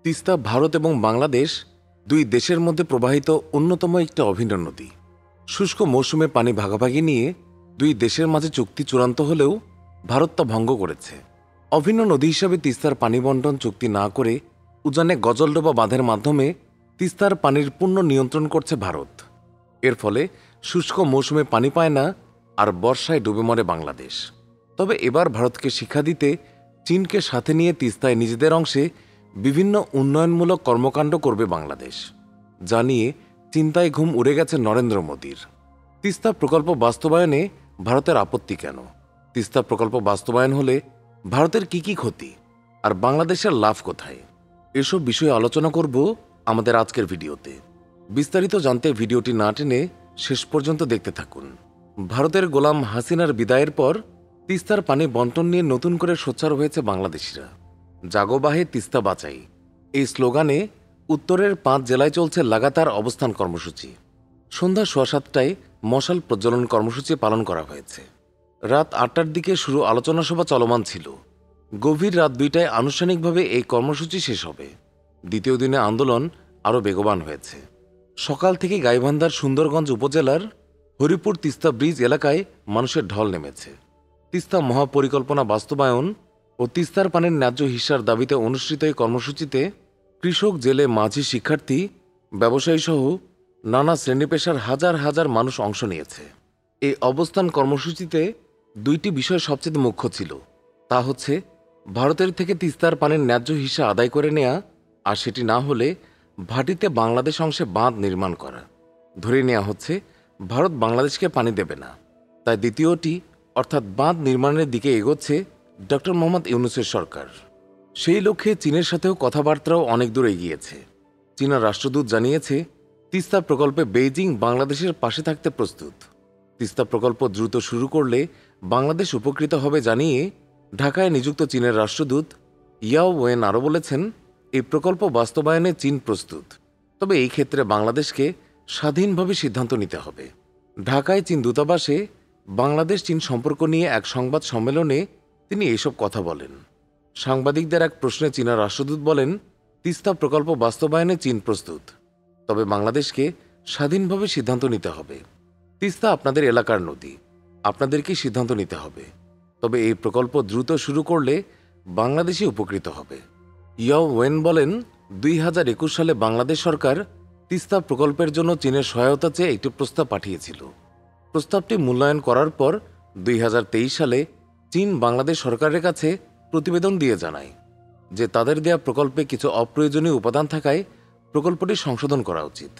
তিস্তা ভারত এবং বাংলাদেশ দুই দেশের মধ্যে প্রবাহিত অন্যতম একটি অভিন্ন নদী। শুষ্ক মৌসুমে পানি ভাগাভাগি নিয়ে দুই দেশের মাঝে চুক্তি চূড়ান্ত হলেও ভারত তা ভঙ্গ করেছে। অভিন্ন নদী হিসাবে তিস্তার পানি বণ্টন চুক্তি না করে উজানে গজলডোবা বাঁধের মাধ্যমে তিস্তার পানির পূর্ণ নিয়ন্ত্রণ করছে ভারত। এর ফলে শুষ্ক মৌসুমে পানি পায় না আর বর্ষায় ডুবে মরে বাংলাদেশ। তবে এবার ভারতকে শিক্ষা দিতে চীনকে সাথে নিয়ে তিস্তায় নিজেদের অংশে বিভিন্ন উন্নয়নমূলক কর্মকাণ্ড করবে বাংলাদেশ, যা নিয়ে চিন্তায় ঘুম উড়ে গেছে নরেন্দ্র মোদীর। তিস্তা প্রকল্প বাস্তবায়নে ভারতের আপত্তি কেন? তিস্তা প্রকল্প বাস্তবায়ন হলে ভারতের কি ক্ষতি আর বাংলাদেশের লাভ কোথায়? এসব বিষয়ে আলোচনা করব আমাদের আজকের ভিডিওতে। বিস্তারিত জানতে ভিডিওটি না টেনে শেষ পর্যন্ত দেখতে থাকুন। ভারতের গোলাম হাসিনার বিদায়ের পর তিস্তার পানি বণ্টন নিয়ে নতুন করে সোচ্চার হয়েছে বাংলাদেশিরা। জাগো বাহে তিস্তা বাঁচাই এই স্লোগানে উত্তরের 5 জেলায় চলছে লাগাতার অবস্থান কর্মসূচি। সন্ধ্যা 7:15টায় মশাল প্রজ্বলন কর্মসূচি পালন করা হয়েছে। রাত 8টার দিকে শুরু আলোচনা সভা চলমান ছিল। গভীর রাত 2টায় আনুষ্ঠানিকভাবে এই কর্মসূচি শেষ হবে। দ্বিতীয় দিনে আন্দোলন আরও বেগবান হয়েছে। সকাল থেকে গাইবান্ধার সুন্দরগঞ্জ উপজেলার হরিপুর তিস্তা ব্রিজ এলাকায় মানুষের ঢল নেমেছে। তিস্তা মহাপরিকল্পনা বাস্তবায়ন ও তিস্তার পানির ন্যায্য হিস্যার দাবিতে অনুষ্ঠিত এই কর্মসূচিতে কৃষক, জেলে, মাঝি, শিক্ষার্থী, ব্যবসায়ী সহ নানা শ্রেণীপেশার হাজার হাজার মানুষ অংশ নিয়েছে। এই অবস্থান কর্মসূচিতে 2টি বিষয় সবচেয়ে মুখ্য ছিল। তা হচ্ছে ভারতের থেকে তিস্তার পানির ন্যায্য হিস্যা আদায় করে নেয়া, আর সেটি না হলে ভাটিতে বাংলাদেশ অংশে বাঁধ নির্মাণ করা। ধরে নেওয়া হচ্ছে ভারত বাংলাদেশকে পানি দেবে না, তাই দ্বিতীয়টি অর্থাৎ বাঁধ নির্মাণের দিকে এগোচ্ছে ডক্টর মোহাম্মদ ইউনূসের সরকার। সেই লক্ষ্যে চীনের সাথেও কথাবার্তাও অনেক দূর এগিয়েছে। চীনা রাষ্ট্রদূত জানিয়েছে তিস্তা প্রকল্পে বেইজিং বাংলাদেশের পাশে থাকতে প্রস্তুত। তিস্তা প্রকল্প দ্রুত শুরু করলে বাংলাদেশ উপকৃত হবে জানিয়ে ঢাকায় নিযুক্ত চীনের রাষ্ট্রদূত ইয়াও ওয়েন আরও বলেছেন, এই প্রকল্প বাস্তবায়নে চীন প্রস্তুত, তবে এই ক্ষেত্রে বাংলাদেশকে স্বাধীনভাবে সিদ্ধান্ত নিতে হবে। ঢাকায় চীন দূতাবাসে বাংলাদেশ চীন সম্পর্ক নিয়ে এক সংবাদ সম্মেলনে তিনি এসব কথা বলেন। সাংবাদিকদের এক প্রশ্নে চীনা রাষ্ট্রদূত বলেন, তিস্তা প্রকল্প বাস্তবায়নে চীন প্রস্তুত, তবে বাংলাদেশকে স্বাধীনভাবে সিদ্ধান্ত নিতে হবে। তিস্তা আপনাদের এলাকার নদী, আপনাদেরকেই সিদ্ধান্ত নিতে হবে, তবে এই প্রকল্প দ্রুত শুরু করলে বাংলাদেশই উপকৃত হবে। ইয়াও ওয়েন বলেন, 2021 সালে বাংলাদেশ সরকার তিস্তা প্রকল্পের জন্য চীনের সহায়তা চেয়ে একটি প্রস্তাব পাঠিয়েছিল। প্রস্তাবটি মূল্যায়ন করার পর 2023 সালে চীন বাংলাদেশ সরকারের কাছে প্রতিবেদন দিয়ে জানায় যে তাদের দেয়া প্রকল্পে কিছু অপ্রয়োজনীয় উপাদান থাকায় প্রকল্পটি সংশোধন করা উচিত।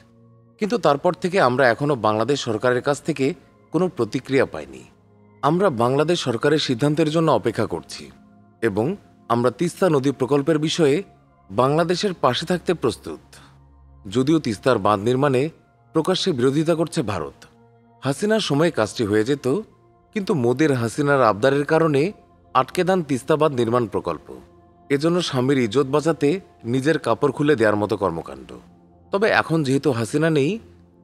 কিন্তু তারপর থেকে আমরা এখনও বাংলাদেশ সরকারের কাছ থেকে কোনো প্রতিক্রিয়া পাইনি। আমরা বাংলাদেশ সরকারের সিদ্ধান্তের জন্য অপেক্ষা করছি এবং আমরা তিস্তা নদী প্রকল্পের বিষয়ে বাংলাদেশের পাশে থাকতে প্রস্তুত। যদিও তিস্তার বাঁধ নির্মাণে প্রকাশ্যে বিরোধিতা করছে ভারত। হাসিনার সময় কাজটি হয়ে যেত, কিন্তু মোদির হাসিনার আবদারের কারণে আটকে দেন তিস্তা বাঁধ নির্মাণ প্রকল্প। এজন্য স্বামীর ইজ্জত বাঁচাতে নিজের কাপড় খুলে দেওয়ার মতো কর্মকাণ্ড। তবে এখন যেহেতু হাসিনা নেই,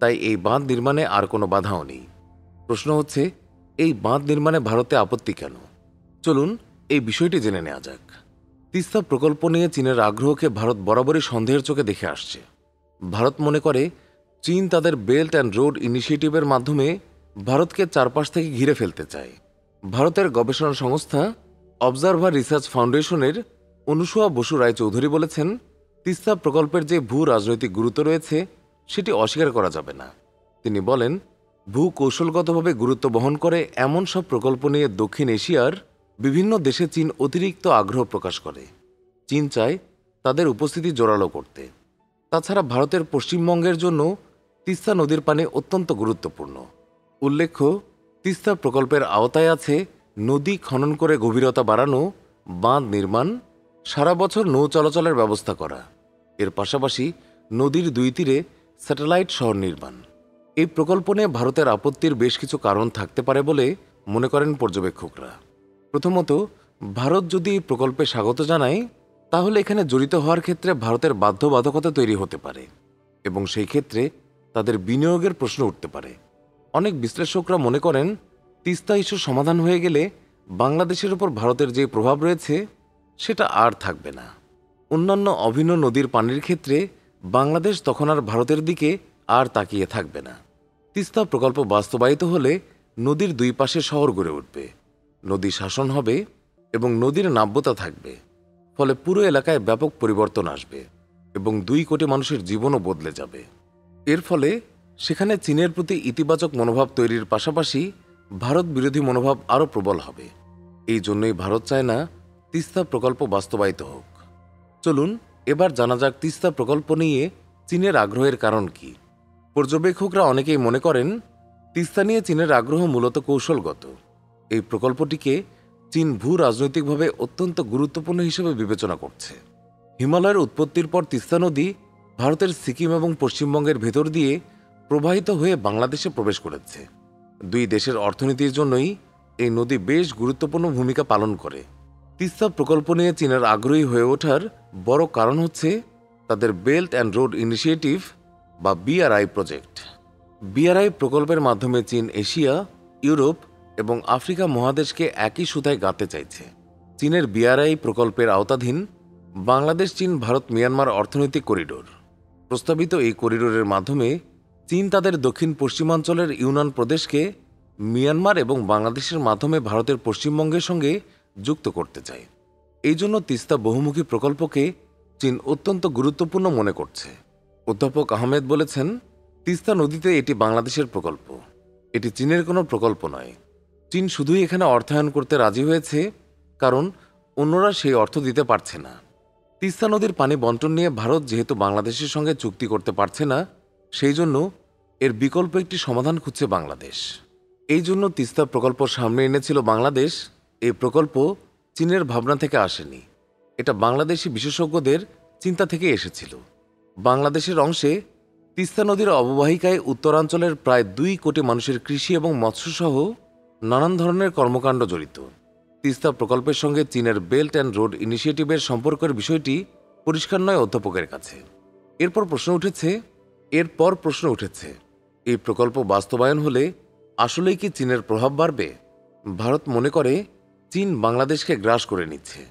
তাই এই বাঁধ নির্মাণে আর কোনো বাধাও নেই। প্রশ্ন হচ্ছে, এই বাঁধ নির্মাণে ভারতে আপত্তি কেন? চলুন এই বিষয়টি জেনে নেওয়া যাক। তিস্তা প্রকল্প নিয়ে চীনের আগ্রহকে ভারত বরাবরই সন্দেহের চোখে দেখে আসছে। ভারত মনে করে চীন তাদের বেল্ট অ্যান্ড রোড ইনিশিয়েটিভের মাধ্যমে ভারতকে চারপাশ থেকে ঘিরে ফেলতে চায়। ভারতের গবেষণা সংস্থা অবজারভার রিসার্চ ফাউন্ডেশনের অনুসুয়া বসু রায়চৌধুরী বলেছেন, তিস্তা প্রকল্পের যে ভূ রাজনৈতিক গুরুত্ব রয়েছে সেটি অস্বীকার করা যাবে না। তিনি বলেন, ভূ কৌশলগতভাবে গুরুত্ব বহন করে এমন সব প্রকল্প নিয়ে দক্ষিণ এশিয়ার বিভিন্ন দেশে চীন অতিরিক্ত আগ্রহ প্রকাশ করে। চীন চায় তাদের উপস্থিতি জোরালো করতে। তাছাড়া ভারতের পশ্চিমবঙ্গের জন্য তিস্তা নদীর পানি অত্যন্ত গুরুত্বপূর্ণ। উল্লেখ্য, তিস্তা প্রকল্পের আওতায় আছে নদী খনন করে গভীরতা বাড়ানো, বাঁধ নির্মাণ, সারা বছর নৌ চলাচলের ব্যবস্থা করা, এর পাশাপাশি নদীর 2 তীরে স্যাটেলাইট শহর নির্মাণ। এই প্রকল্প নিয়ে ভারতের আপত্তির বেশ কিছু কারণ থাকতে পারে বলে মনে করেন পর্যবেক্ষকরা। প্রথমত, ভারত যদি এই প্রকল্পে স্বাগত জানায়, তাহলে এখানে জড়িত হওয়ার ক্ষেত্রে ভারতের বাধ্যবাধকতা তৈরি হতে পারে এবং সেই ক্ষেত্রে তাদের বিনিয়োগের প্রশ্ন উঠতে পারে। অনেক বিশ্লেষকরা মনে করেন, তিস্তা ইস্যু সমাধান হয়ে গেলে বাংলাদেশের উপর ভারতের যে প্রভাব রয়েছে সেটা আর থাকবে না। অন্যান্য অভিন্ন নদীর পানির ক্ষেত্রে বাংলাদেশ তখন আর ভারতের দিকে আর তাকিয়ে থাকবে না। তিস্তা প্রকল্প বাস্তবায়িত হলে নদীর দুই পাশে শহর গড়ে উঠবে, নদী শাসন হবে এবং নদীর নাব্যতা থাকবে। ফলে পুরো এলাকায় ব্যাপক পরিবর্তন আসবে এবং 2 কোটি মানুষের জীবনও বদলে যাবে। এর ফলে সেখানে চীনের প্রতি ইতিবাচক মনোভাব তৈরির পাশাপাশি ভারত বিরোধী মনোভাব আরও প্রবল হবে। এই জন্যই ভারত চায় না তিস্তা প্রকল্প বাস্তবায়িত হোক। চলুন এবার জানা যাক তিস্তা প্রকল্প নিয়ে চীনের আগ্রহের কারণ কি। পর্যবেক্ষকরা অনেকেই মনে করেন তিস্তা নিয়ে চীনের আগ্রহ মূলত কৌশলগত। এই প্রকল্পটিকে চীন ভূ রাজনৈতিকভাবে অত্যন্ত গুরুত্বপূর্ণ হিসেবে বিবেচনা করছে। হিমালয়ের উৎপত্তির পর তিস্তা নদী ভারতের সিকিম এবং পশ্চিমবঙ্গের ভেতর দিয়ে প্রবাহিত হয়ে বাংলাদেশে প্রবেশ করেছে। 2 দেশের অর্থনীতির জন্যই এই নদী বেশ গুরুত্বপূর্ণ ভূমিকা পালন করে। তিস্তা প্রকল্প নিয়ে চীনের আগ্রহী হয়ে ওঠার বড় কারণ হচ্ছে তাদের বেল্ট অ্যান্ড রোড ইনিশিয়েটিভ বা BRI প্রজেক্ট। BRI প্রকল্পের মাধ্যমে চীন এশিয়া, ইউরোপ এবং আফ্রিকা মহাদেশকে একই সুতায় গাঁথতে চাইছে। চীনের BRI প্রকল্পের আওতাধীন বাংলাদেশ, চীন, ভারত, মিয়ানমার অর্থনৈতিক করিডোর। প্রস্তাবিত এই করিডোরের মাধ্যমে চীন তাদের দক্ষিণ পশ্চিমাঞ্চলের ইউনান প্রদেশকে মিয়ানমার এবং বাংলাদেশের মাধ্যমে ভারতের পশ্চিমবঙ্গের সঙ্গে যুক্ত করতে চায়। এই জন্য তিস্তা বহুমুখী প্রকল্পকে চীন অত্যন্ত গুরুত্বপূর্ণ মনে করছে। অধ্যাপক আহমেদ বলেছেন, তিস্তা নদীতে এটি বাংলাদেশের প্রকল্প, এটি চীনের কোনো প্রকল্প নয়। চীন শুধুই এখানে অর্থায়ন করতে রাজি হয়েছে কারণ অন্যরা সেই অর্থ দিতে পারছে না। তিস্তা নদীর পানি বন্টন নিয়ে ভারত যেহেতু বাংলাদেশের সঙ্গে চুক্তি করতে পারছে না, সেই জন্য এর বিকল্প একটি সমাধান খুঁজছে বাংলাদেশ। এই জন্য তিস্তা প্রকল্প সামনে এনেছিল বাংলাদেশ। এই প্রকল্প চীনের ভাবনা থেকে আসেনি, এটা বাংলাদেশি বিশেষজ্ঞদের চিন্তা থেকে এসেছিল। বাংলাদেশের অংশে তিস্তা নদীর অববাহিকায় উত্তরাঞ্চলের প্রায় 2 কোটি মানুষের কৃষি এবং মৎস্যসহ নানান ধরনের কর্মকাণ্ড জড়িত। তিস্তা প্রকল্পের সঙ্গে চীনের বেল্ট অ্যান্ড রোড ইনিশিয়েটিভের সম্পর্কের বিষয়টি পরিষ্কার নয় অধ্যাপকের কাছে। এরপর প্রশ্ন উঠেছে এই প্রকল্প বাস্তবায়ন হলে আসলেই কি চীনের প্রভাব বাড়বে? ভারত মনে করে চীন বাংলাদেশকে গ্রাস করে নিচ্ছে।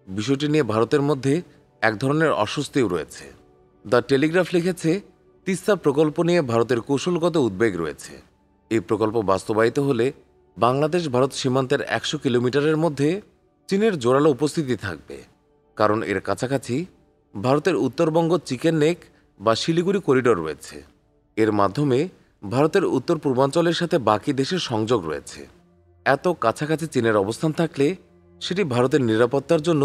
বিষয়টি নিয়ে ভারতের মধ্যে এক ধরনের অস্বস্তিও রয়েছে। দ্য টেলিগ্রাফ লিখেছে, তিস্তা প্রকল্প নিয়ে ভারতের কৌশলগত উদ্বেগ রয়েছে। এই প্রকল্প বাস্তবায়িত হলে বাংলাদেশ ভারত সীমান্তের 100 কিলোমিটারের মধ্যে চীনের জোরালো উপস্থিতি থাকবে, কারণ এর কাছাকাছি ভারতের উত্তরবঙ্গ চিকেন নেক বা শিলিগুড়ি করিডোর রয়েছে। এর মাধ্যমে ভারতের উত্তর পূর্বাঞ্চলের সাথে বাকি দেশের সংযোগ রয়েছে। এত কাছাকাছি চীনের অবস্থান থাকলে সেটি ভারতের নিরাপত্তার জন্য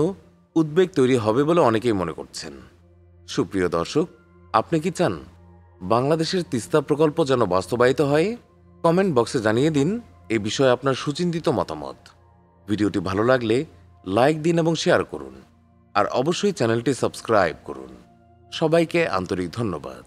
উদ্বেগ তৈরি হবে বলে অনেকেই মনে করছেন। সুপ্রিয় দর্শক, আপনি কি চান বাংলাদেশের তিস্তা প্রকল্প যেন বাস্তবায়িত হয়? কমেন্ট বক্সে জানিয়ে দিন এই বিষয়ে আপনার সুচিন্তিত মতামত। ভিডিওটি ভালো লাগলে লাইক দিন এবং শেয়ার করুন, আর অবশ্যই চ্যানেলটি সাবস্ক্রাইব করুন। সবাইকে আন্তরিক ধন্যবাদ।